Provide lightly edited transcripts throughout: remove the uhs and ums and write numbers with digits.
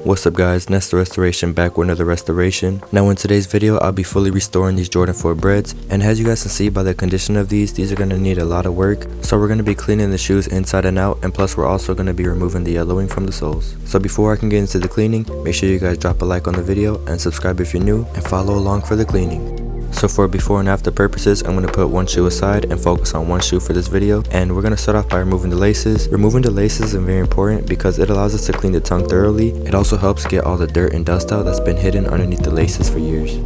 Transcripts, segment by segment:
What's up guys, Nesta Restoration back with another restoration. Now in today's video, I'll be fully restoring these Jordan 4 breads, and as you guys can see by the condition of these are going to need a lot of work. So we're going to be cleaning the shoes inside and out, and plus we're also going to be removing the yellowing from the soles. So before I can get into the cleaning, make sure you guys drop a like on the video and subscribe if you're new, and follow along for the cleaning. So for before and after purposes, I'm going to put one shoe aside and focus on one shoe for this video, and we're going to start off by removing the laces. Removing the laces is very important because it allows us to clean the tongue thoroughly. It also helps get all the dirt and dust out that's been hidden underneath the laces for years.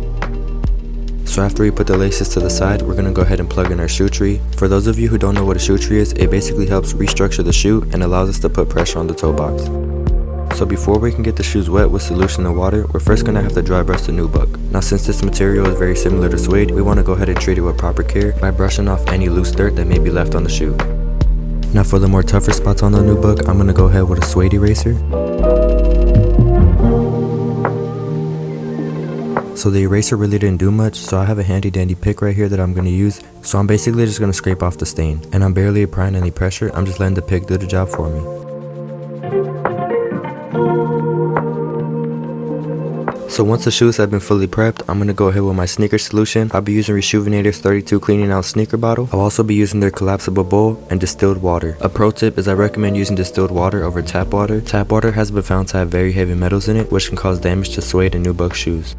So after we put the laces to the side, we're going to go ahead and plug in our shoe tree. For those of you who don't know what a shoe tree is, it basically helps restructure the shoe and allows us to put pressure on the toe box. So before we can get the shoes wet with solution and water, we're first going to have to dry brush the nubuck. Now since this material is very similar to suede, we want to go ahead and treat it with proper care by brushing off any loose dirt that may be left on the shoe. Now for the more tougher spots on the nubuck, I'm going to go ahead with a suede eraser. So the eraser really didn't do much, so I have a handy dandy pick right here that I'm going to use. So I'm basically just going to scrape off the stain, and I'm barely applying any pressure. I'm just letting the pick do the job for me. So once the shoes have been fully prepped, I'm going to go ahead with my sneaker solution. I'll be using Reshoevn8or's 32 cleaning out sneaker bottle. I'll also be using their collapsible bowl and distilled water. A pro tip is I recommend using distilled water over tap water. Tap water has been found to have very heavy metals in it, which can cause damage to suede and nubuck shoes.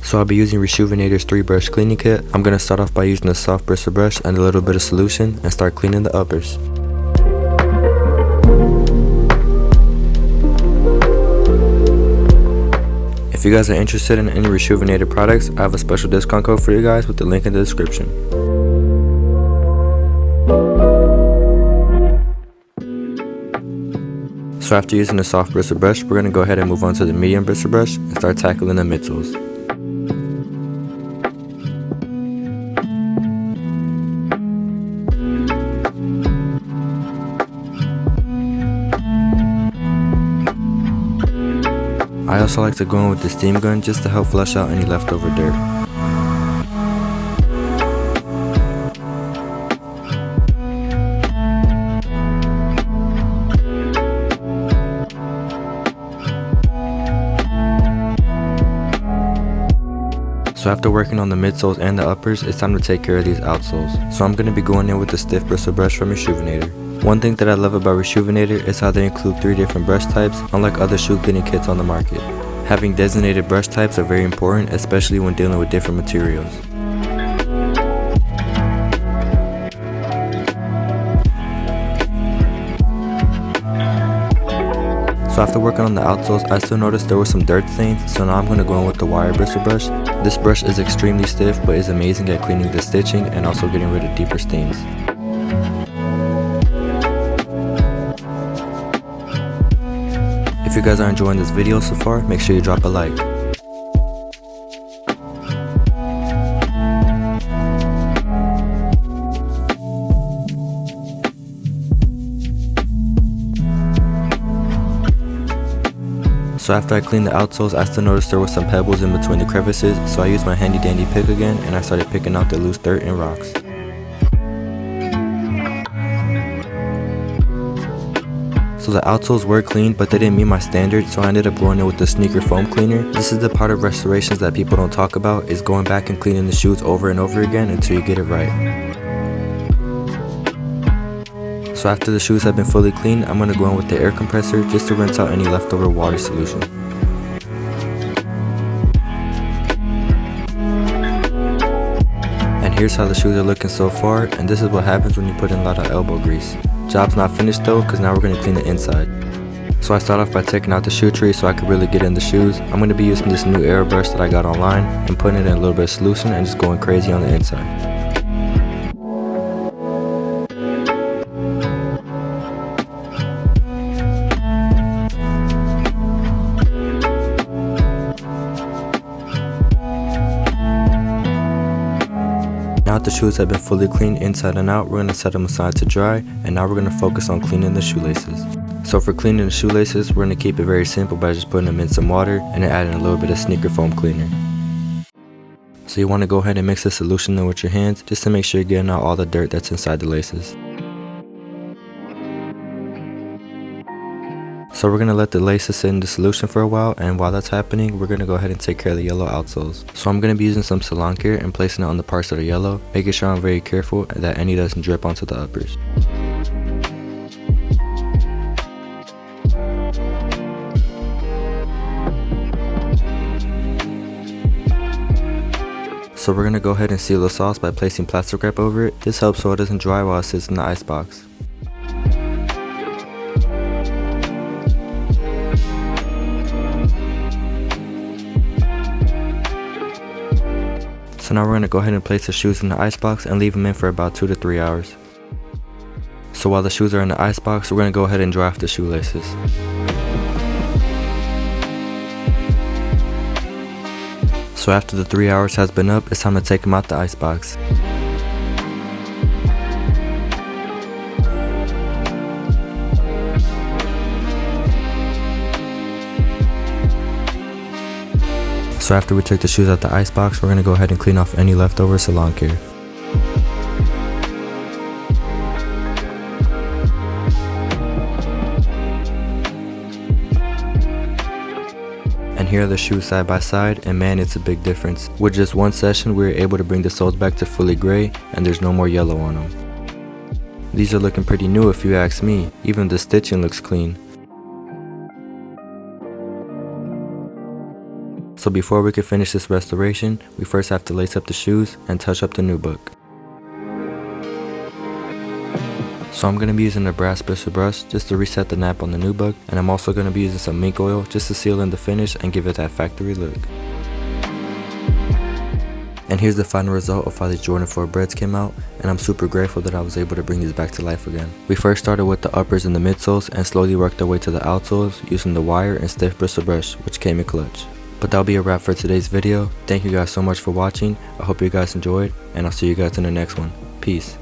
So I'll be using Reshoevn8or's 3-brush cleaning kit. I'm going to start off by using a soft bristle brush and a little bit of solution and start cleaning the uppers. If you guys are interested in any Reshoevn8or products, I have a special discount code for you guys with the link in the description. So after using the soft bristle brush, we're going to go ahead and move on to the medium bristle brush and start tackling the midsoles. I also like to go in with the steam gun just to help flush out any leftover dirt. So after working on the midsoles and the uppers, it's time to take care of these outsoles. So I'm going to be going in with the stiff bristle brush from Reshoevn8or. One thing that I love about Reshoevn8or is how they include 3 different brush types, unlike other shoe cleaning kits on the market. Having designated brush types are very important, especially when dealing with different materials. So after working on the outsoles, I still noticed there were some dirt stains, so now I'm going to go in with the wire bristle brush. This brush is extremely stiff, but is amazing at cleaning the stitching and also getting rid of deeper stains. If you guys are enjoying this video so far, make sure you drop a like. So after I cleaned the outsoles, I still noticed there were some pebbles in between the crevices, so I used my handy dandy pick again and I started picking out the loose dirt and rocks. So the outsoles were clean, but they didn't meet my standards, so I ended up going in with the sneaker foam cleaner. This is the part of restorations that people don't talk about, is going back and cleaning the shoes over and over again until you get it right. So after the shoes have been fully cleaned, I'm going to go in with the air compressor just to rinse out any leftover water solution. And here's how the shoes are looking so far, and this is what happens when you put in a lot of elbow grease. Job's not finished though, because now we're going to clean the inside. So I start off by taking out the shoe tree so I can really get in the shoes. I'm going to be using this new air brush that I got online and putting it in a little bit of solution and just going crazy on the inside. Now that the shoes have been fully cleaned inside and out, we're going to set them aside to dry, and now we're going to focus on cleaning the shoelaces. So for cleaning the shoelaces, we're going to keep it very simple by just putting them in some water and then adding a little bit of sneaker foam cleaner. So you want to go ahead and mix the solution in with your hands just to make sure you're getting out all the dirt that's inside the laces. So we're going to let the laces sit in the solution for a while, and while that's happening, we're going to go ahead and take care of the yellow outsoles. So I'm going to be using some Salon Care and placing it on the parts that are yellow, making sure I'm very careful that any doesn't drip onto the uppers. So we're going to go ahead and seal the sauce by placing plastic wrap over it. This helps so it doesn't dry while it sits in the ice box. So now we're going to go ahead and place the shoes in the icebox and leave them in for about 2 to 3 hours. So while the shoes are in the icebox, we're going to go ahead and dry off the shoelaces. So after the 3 hours has been up, it's time to take them out the icebox. So after we took the shoes out the icebox, we're going to go ahead and clean off any leftover Salon Care. And here are the shoes side by side, and man, it's a big difference. With just one session, we were able to bring the soles back to fully gray, and there's no more yellow on them. These are looking pretty new if you ask me, even the stitching looks clean. So before we can finish this restoration, we first have to lace up the shoes and touch up the nubuck. So I'm going to be using a brass bristle brush just to reset the nap on the nubuck, and I'm also going to be using some mink oil just to seal in the finish and give it that factory look. And here's the final result of how these Jordan 4 breads came out, and I'm super grateful that I was able to bring these back to life again. We first started with the uppers and the midsoles and slowly worked our way to the outsoles using the wire and stiff bristle brush, which came in clutch. But that'll be a wrap for today's video. Thank you guys so much for watching. I hope you guys enjoyed, and I'll see you guys in the next one. Peace.